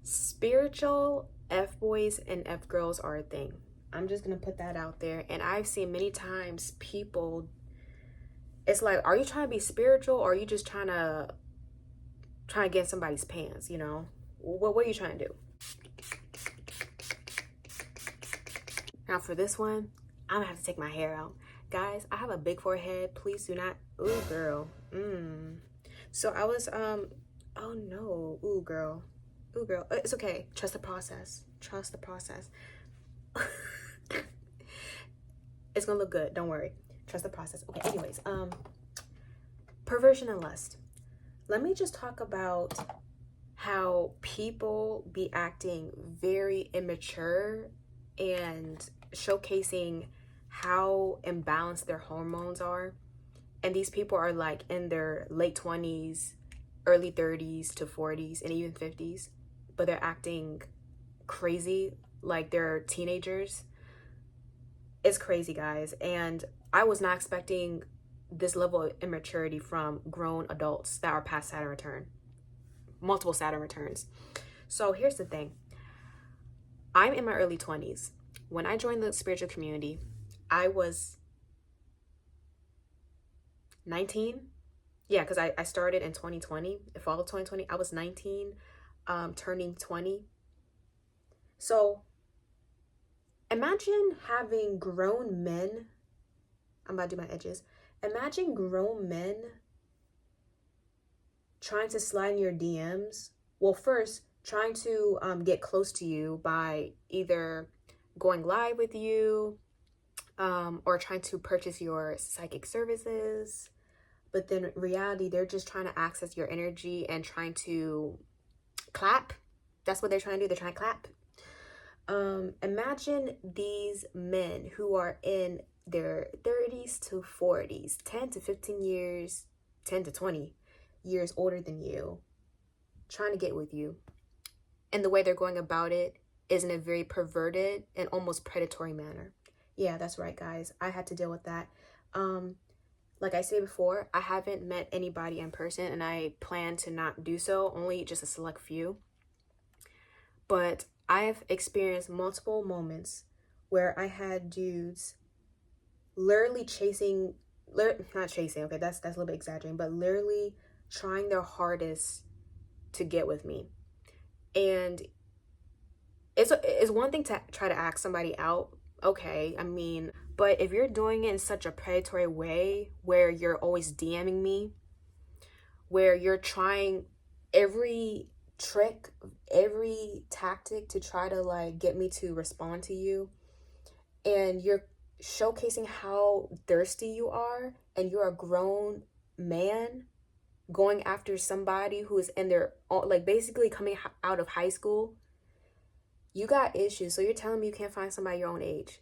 Spiritual F-boys and F-girls are a thing. I'm just going to put that out there. And I've seen many times people, it's like, are you trying to be spiritual, or are you just trying to get in somebody's pants, you know? What are you trying to do? Now for this one, I'm going to have to take my hair out. Guys, I have a big forehead. Please do not. Ooh, girl. So I was, oh no. Ooh, girl. It's okay. Trust the process. Trust the process. It's gonna look good. Don't worry. Trust the process. Okay, anyways, perversion and lust. Let me just talk about how people be acting very immature and showcasing how imbalanced their hormones are. And these people are like in their late 20s, early 30s to 40s, and even 50s, but they're acting crazy like they're teenagers. It's crazy, guys. And I was not expecting this level of immaturity from grown adults that are past Saturn return, multiple Saturn returns. So here's the thing. I'm in my early 20s. When I joined the spiritual community, I was 19. Yeah, because I started in 2020, the fall of 2020. I was 19, turning 20. So imagine having grown men. I'm about to do my edges. Imagine grown men trying to slide in your DMs. Well, first, trying to get close to you by either going live with you, or trying to purchase your psychic services. But then in reality, they're just trying to access your energy and trying to clap. That's what they're trying to do. They're trying to clap. Imagine these men who are in their 30s to 40s, 10 to 15 years, 10 to 20 years older than you, trying to get with you. And the way they're going about it is in a very perverted and almost predatory manner. Yeah, that's right, guys. I had to deal with that. Like I said before, I haven't met anybody in person, and I plan to not do so, only just a select few. But I've experienced multiple moments where I had dudes literally not chasing, okay, that's a little bit exaggerating, but literally trying their hardest to get with me. And it's one thing to try to ask somebody out, okay, I mean, but if you're doing it in such a predatory way where you're always DMing me, where you're trying every trick, every tactic to try to like get me to respond to you, and you're showcasing how thirsty you are, and you're a grown man going after somebody who is in their, like, basically coming out of high school, you got issues. So you're telling me you can't find somebody your own age?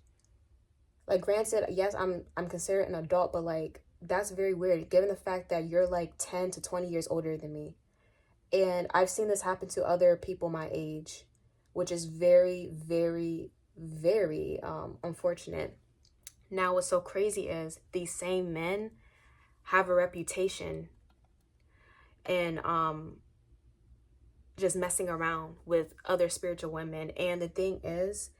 Like, granted, yes, I'm considered an adult, but like, that's very weird given the fact that you're like 10 to 20 years older than me. And I've seen this happen to other people my age, which is very, very, very unfortunate. Now, what's so crazy is these same men have a reputation, and just messing around with other spiritual women. And the thing is,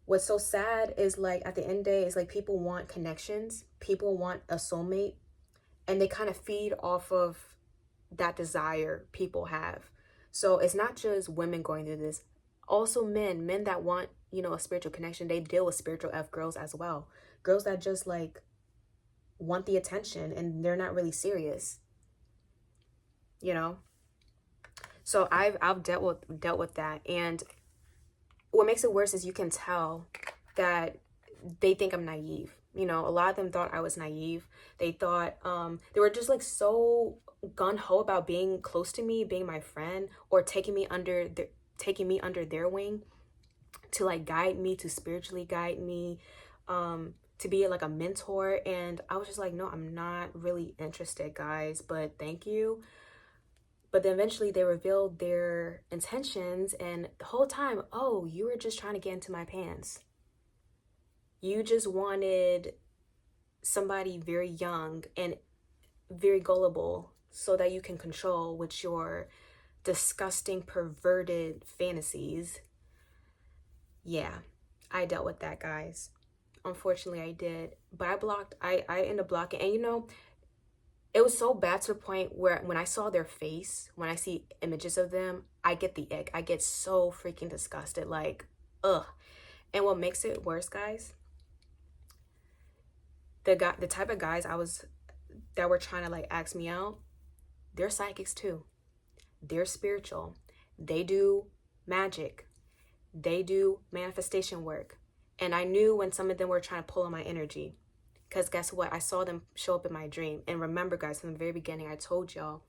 what's so sad is like at the end of the day, is like people want connections, people want a soulmate, and they kind of feed off of that desire people have. So it's not just women going through this, also men that want, you know, a spiritual connection. They deal with spiritual F girls as well, girls that just like want the attention and they're not really serious, you know. So I've dealt with that. And what makes it worse is you can tell that they think I'm naive. You know, a lot of them thought I was naive. They thought they were just like so gun-ho about being close to me, being my friend, or taking me under their wing to like guide me, to spiritually guide me, to be like a mentor. And I was just like, no, I'm not really interested, guys, but thank you. But then eventually they revealed their intentions, and the whole time, oh, you were just trying to get into my pants. You just wanted somebody very young and very gullible so that you can control with your disgusting, perverted fantasies. Yeah, I dealt with that, guys. Unfortunately, I did. But I ended up blocking. And you know, it was so bad to the point where when I saw their face, when I see images of them, I get the ick. I get so freaking disgusted. Like, ugh. And what makes it worse, guys, the type of guys that were trying to like ask me out, they're psychics too. They're spiritual. They do magic. They do manifestation work. And I knew when some of them were trying to pull on my energy. Because guess what? I saw them show up in my dream. And remember, guys, from the very beginning, I told y'all,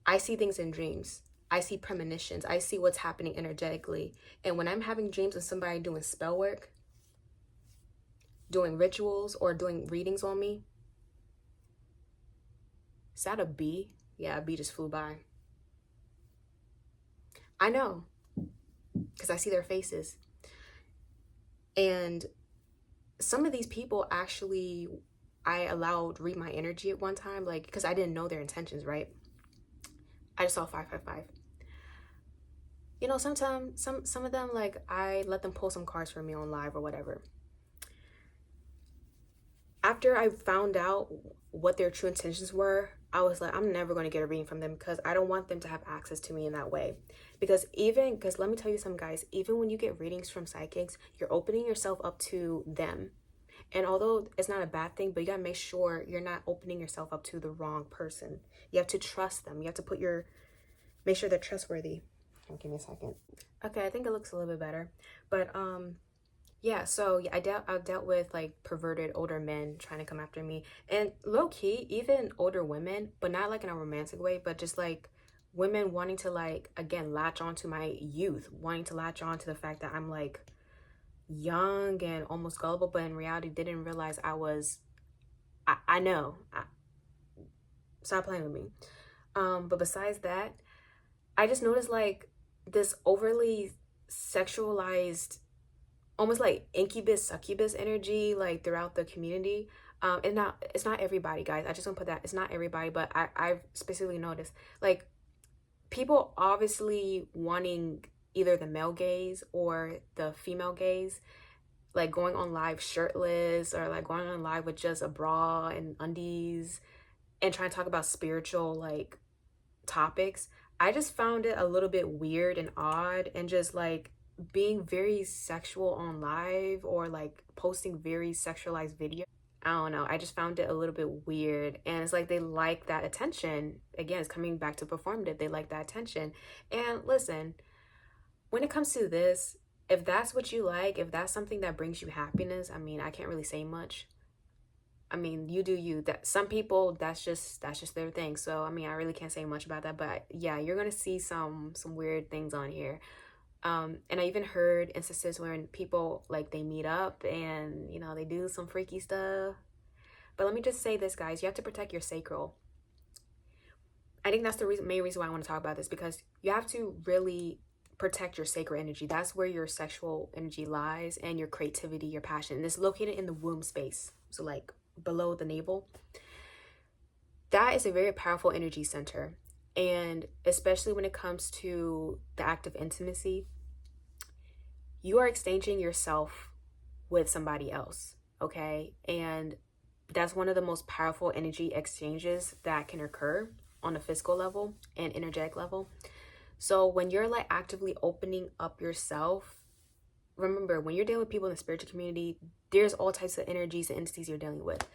I see things in dreams. I see premonitions. I see what's happening energetically. And when I'm having dreams of somebody doing spell work, doing rituals, or doing readings on me, is that a bee? Yeah, a bee just flew by. I know, because I see their faces. And some of these people actually, I allowed read my energy at one time, like, because I didn't know their intentions, right? I just saw 555. You know, sometimes some of them, like, I let them pull some cards for me on live or whatever. After I found out what their true intentions were, I was like, I'm never going to get a reading from them because I don't want them to have access to me in that way. Because let me tell you something, guys, even when you get readings from psychics, you're opening yourself up to them. And although it's not a bad thing, but you gotta make sure you're not opening yourself up to the wrong person. You have to trust them. You have to make sure they're trustworthy. Oh, give me a second. Okay, I think it looks a little bit better. But yeah, so I dealt with like perverted older men trying to come after me, and low key even older women, but not like in a romantic way, but just like women wanting to like again latch on to my youth, wanting to latch on to the fact that I'm like young and almost gullible, but in reality didn't realize I know. Stop playing with me. But besides that, I just noticed like this overly sexualized, almost like incubus succubus energy like throughout the community. And it's not everybody, guys. I just want to put that, it's not everybody, but I've specifically noticed like people obviously wanting either the male gaze or the female gaze, like going on live shirtless or like going on live with just a bra and undies and trying to talk about spiritual like topics. I just found it a little bit weird and odd, and just like being very sexual on live or like posting very sexualized videos. I don't know. I just found it a little bit weird. And it's like they like that attention. Again, it's coming back to performative. They like that attention. And listen, when it comes to this, if that's what you like, if that's something that brings you happiness, I mean, I can't really say much. I mean, you do you. That some people, that's just their thing. So I mean, I really can't say much about that. But yeah, you're gonna see some weird things on here. And I even heard instances when people like they meet up and you know they do some freaky stuff. But let me just say this, guys, you have to protect your sacral. I think that's the main reason why I want to talk about this, because you have to really protect your sacral energy. That's where your sexual energy lies, and your creativity, your passion. And it's located in the womb space, so like below the navel. That is a very powerful energy center. And especially when it comes to the act of intimacy, you are exchanging yourself with somebody else, okay? And that's one of the most powerful energy exchanges that can occur on a physical level and energetic level. So when you're like actively opening up yourself, remember, when you're dealing with people in the spiritual community, there's all types of energies and entities you're dealing with.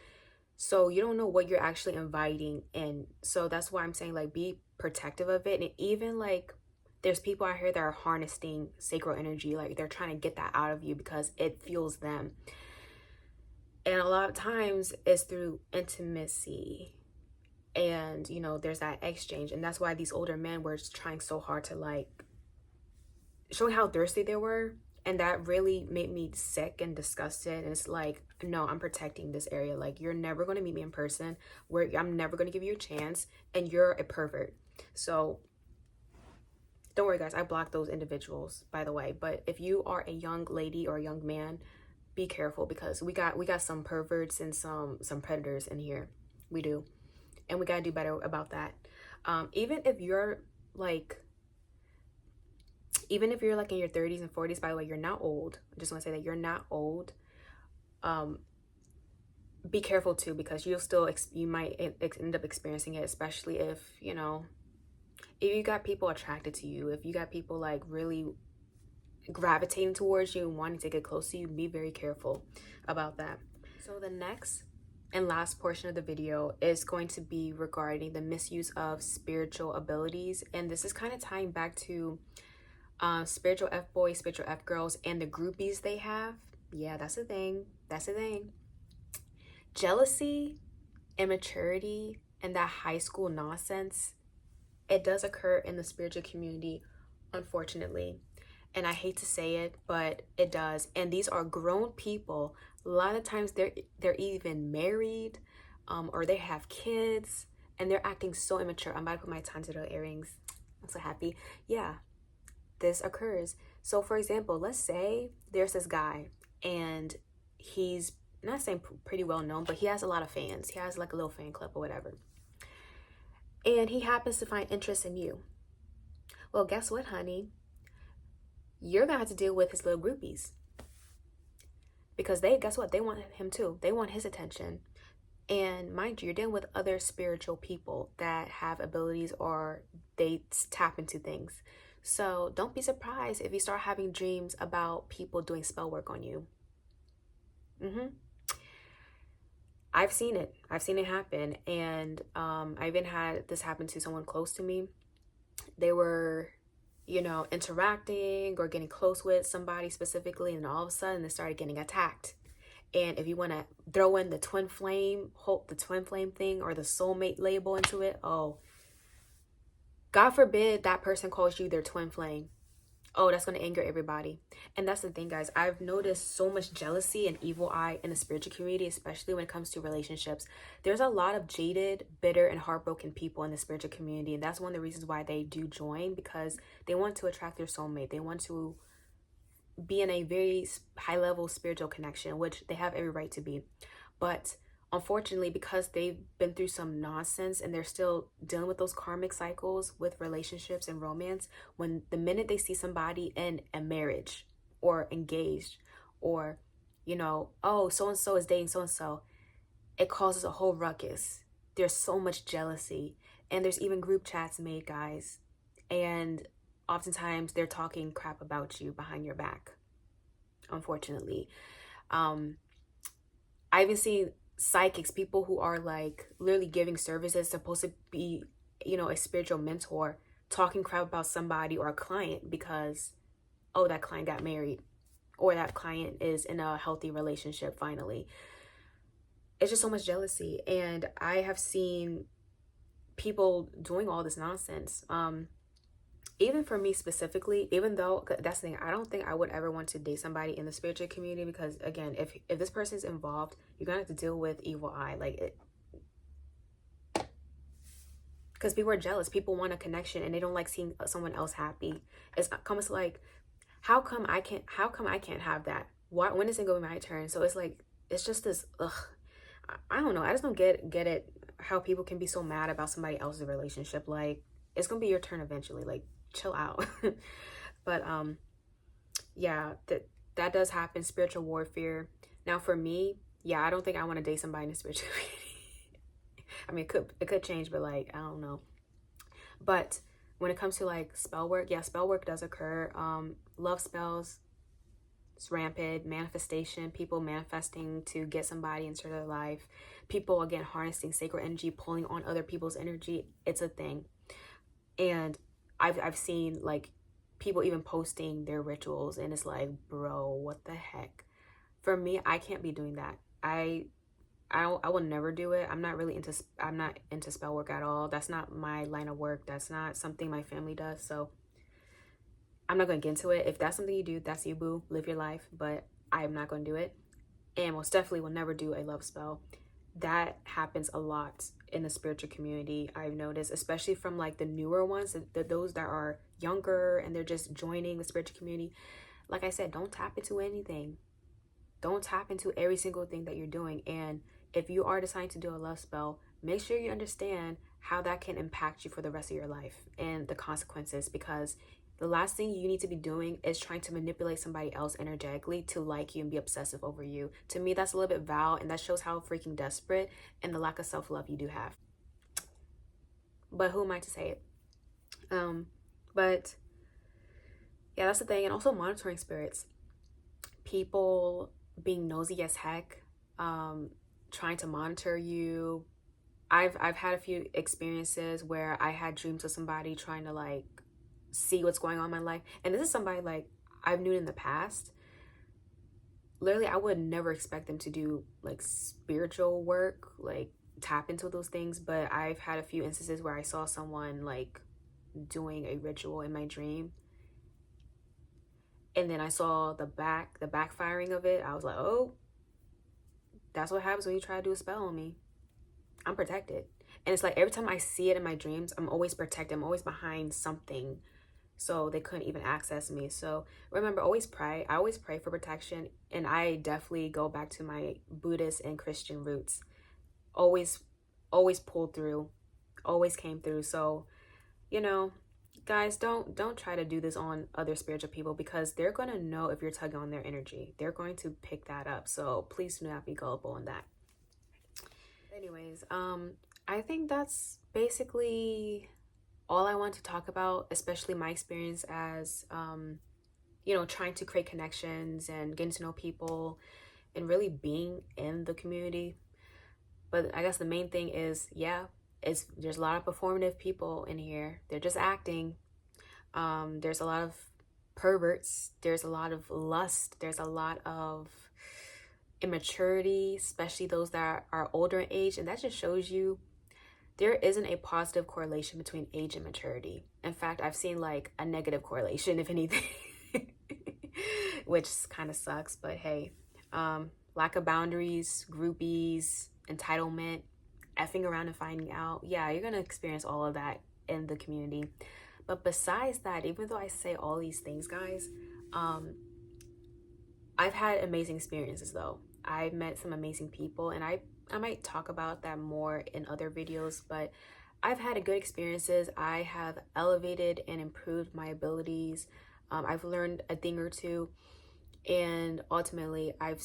So you don't know what you're actually inviting in. So that's why I'm saying, like, be protective of it. And even like, there's people out here that are harnessing sacral energy, like they're trying to get that out of you because it fuels them. And a lot of times it's through intimacy, and you know, there's that exchange. And that's why these older men were trying so hard to like showing how thirsty they were, and that really made me sick and disgusted. And it's like, no, I'm protecting this area. Like, you're never going to meet me in person, where I'm never going to give you a chance, and you're a pervert. So don't worry, guys, I blocked those individuals, by the way. But if you are a young lady or a young man, be careful, because we got some perverts and some predators in here. We do. And we got to do better about that. Even if you're like in your 30s and 40s, by the way, you're not old. I just want to say that you're not old. Be careful too, because you might end up experiencing it, especially if, you know, if you got people attracted to you, if you got people like really gravitating towards you and wanting to get close to you, be very careful about that. So the next and last portion of the video is going to be regarding the misuse of spiritual abilities. And this is kind of tying back to spiritual F-boys, spiritual F-girls, and the groupies they have. Yeah, that's the thing. That's the thing. Jealousy, immaturity, and that high school nonsense, it does occur in the spiritual community, unfortunately. And I hate to say it, but it does. And these are grown people. A lot of times they're even married, or they have kids, and they're acting so immature. I'm about to put my tanjiro earrings. I'm so happy. Yeah, this occurs. So for example, let's say there's this guy, and he's not saying pretty well known, but he has a lot of fans. He has like a little fan club or whatever. And he happens to find interest in you. Well, guess what, honey? You're gonna have to deal with his little groupies, because guess what? They want him too. They want his attention. And mind you, you're dealing with other spiritual people that have abilities, or they tap into things. So don't be surprised if you start having dreams about people doing spell work on you. I've seen it. I've seen it happen. And I even had this happen to someone close to me. They were, you know, interacting or getting close with somebody specifically, and all of a sudden they started getting attacked. And if you want to throw in the twin flame thing, or the soulmate label into it, oh, God forbid that person calls you their twin flame. Oh, that's going to anger everybody. And that's the thing, guys. I've noticed so much jealousy and evil eye in the spiritual community, especially when it comes to relationships. There's a lot of jaded, bitter, and heartbroken people in the spiritual community. And that's one of the reasons why they do join, because they want to attract their soulmate. They want to be in a very high-level spiritual connection, which they have every right to be. But unfortunately, because they've been through some nonsense and they're still dealing with those karmic cycles with relationships and romance, when the minute they see somebody in a marriage or engaged, or, you know, oh, so-and-so is dating so-and-so, it causes a whole ruckus. There's so much jealousy. And there's even group chats made, guys. And oftentimes they're talking crap about you behind your back, unfortunately. I even seen psychics, people who are like literally giving services, supposed to be, you know, a spiritual mentor, talking crap about somebody or a client because, oh, that client got married, or that client is in a healthy relationship finally. It's just so much jealousy. And I have seen people doing all this nonsense. Even for me specifically, even though that's the thing, I don't think I would ever want to date somebody in the spiritual community, because again, if this person is involved, you're gonna have to deal with evil eye, like it, because people are jealous. People want a connection, and they don't like seeing someone else happy. It's almost like, how come I can't have that? Why, when is it going to be my turn? So it's like, it's just this, ugh, I don't know. I just don't get it, how people can be so mad about somebody else's relationship. Like, it's gonna be your turn eventually. Like, chill out. But yeah, that does happen. Spiritual warfare. Now for me, yeah, I don't think I want to date somebody in the spiritual community. I mean, it could change, but like, I don't know. But when it comes to like spell work, yeah, spell work does occur. Love spells, it's rampant. Manifestation, people manifesting to get somebody into their life. People, again, harnessing sacred energy, pulling on other people's energy. It's a thing. And I've seen like people even posting their rituals, and it's like, bro, what the heck? For me, I can't be doing that. I will never do it. I'm not into spell work at all. That's not my line of work. That's not something my family does. So I'm not going to get into it. If that's something you do, that's you, boo. Live your life. But I am not going to do it. And most definitely will never do a love spell. That happens a lot in the spiritual community, I've noticed, especially from like the newer ones, those that are younger and they're just joining the spiritual community. Like I said, don't tap into anything. Don't tap into every single thing that you're doing. And if you are deciding to do a love spell, make sure you understand how that can impact you for the rest of your life and the consequences, because the last thing you need to be doing is trying to manipulate somebody else energetically to like you and be obsessive over you. To me, that's a little bit foul, and that shows how freaking desperate and the lack of self-love you do have. But who am I to say it? But yeah, that's the thing. And also monitoring spirits. People being nosy as heck, trying to monitor you. I've had a few experiences where I had dreams of somebody trying to like see what's going on in my life, and this is somebody like I've known in the past. Literally, I would never expect them to do like spiritual work, like tap into those things, but I've had a few instances where I saw someone like doing a ritual in my dream, and then I saw the backfiring of it. I was like, oh, that's what happens when you try to do a spell on me. I'm protected. And it's like every time I see it in my dreams, I'm always protected. I'm always behind something, so they couldn't even access me. So remember, always pray. I always pray for protection, and I definitely go back to my Buddhist and Christian roots. Always pulled through, always came through. So, you know, guys, don't try to do this on other spiritual people, because they're going to know if you're tugging on their energy. They're going to pick that up. So please do not be gullible in that. Anyways, I think that's basically all I want to talk about, especially my experience as, you know, trying to create connections and getting to know people and really being in the community. But I guess the main thing is, yeah, there's a lot of performative people in here. They're just acting. There's a lot of perverts. There's a lot of lust. There's a lot of immaturity, especially those that are older in age. And that just shows you there isn't a positive correlation between age and maturity. In fact, I've seen like a negative correlation, if anything, which kind of sucks. But hey, lack of boundaries, groupies, entitlement, effing around and finding out. Yeah, you're going to experience all of that in the community. But besides that, even though I say all these things, guys, I've had amazing experiences though. I've met some amazing people, and I might talk about that more in other videos, but I've had good experiences. I have elevated and improved my abilities. I've learned a thing or two, and ultimately I've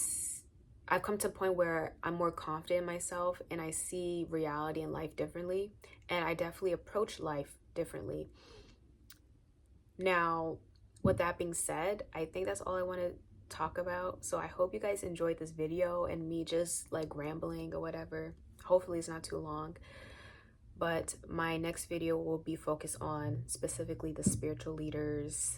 come to a point where I'm more confident in myself, and I see reality and life differently, and I definitely approach life differently. Now, with that being said, I think that's all I want to talk about. So I hope you guys enjoyed this video and me just like rambling or whatever. Hopefully it's not too long, but my next video will be focused on specifically the spiritual leaders,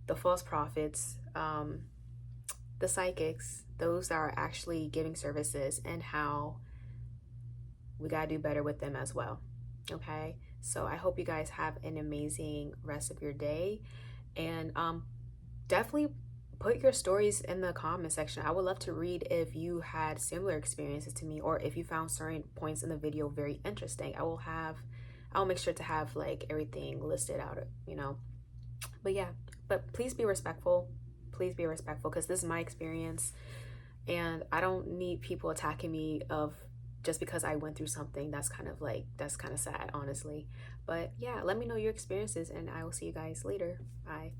the false prophets, the psychics, those that are actually giving services, and how we gotta do better with them as well. Okay, so I hope you guys have an amazing rest of your day, and definitely put your stories in the comment section. I would love to read if you had similar experiences to me, or if you found certain points in the video very interesting. I'll make sure to have like everything listed out, you know. But yeah, but please be respectful. Please be respectful, because this is my experience, and I don't need people attacking me of just because I went through something. That's kind of sad, honestly. But yeah, let me know your experiences, and I will see you guys later. Bye.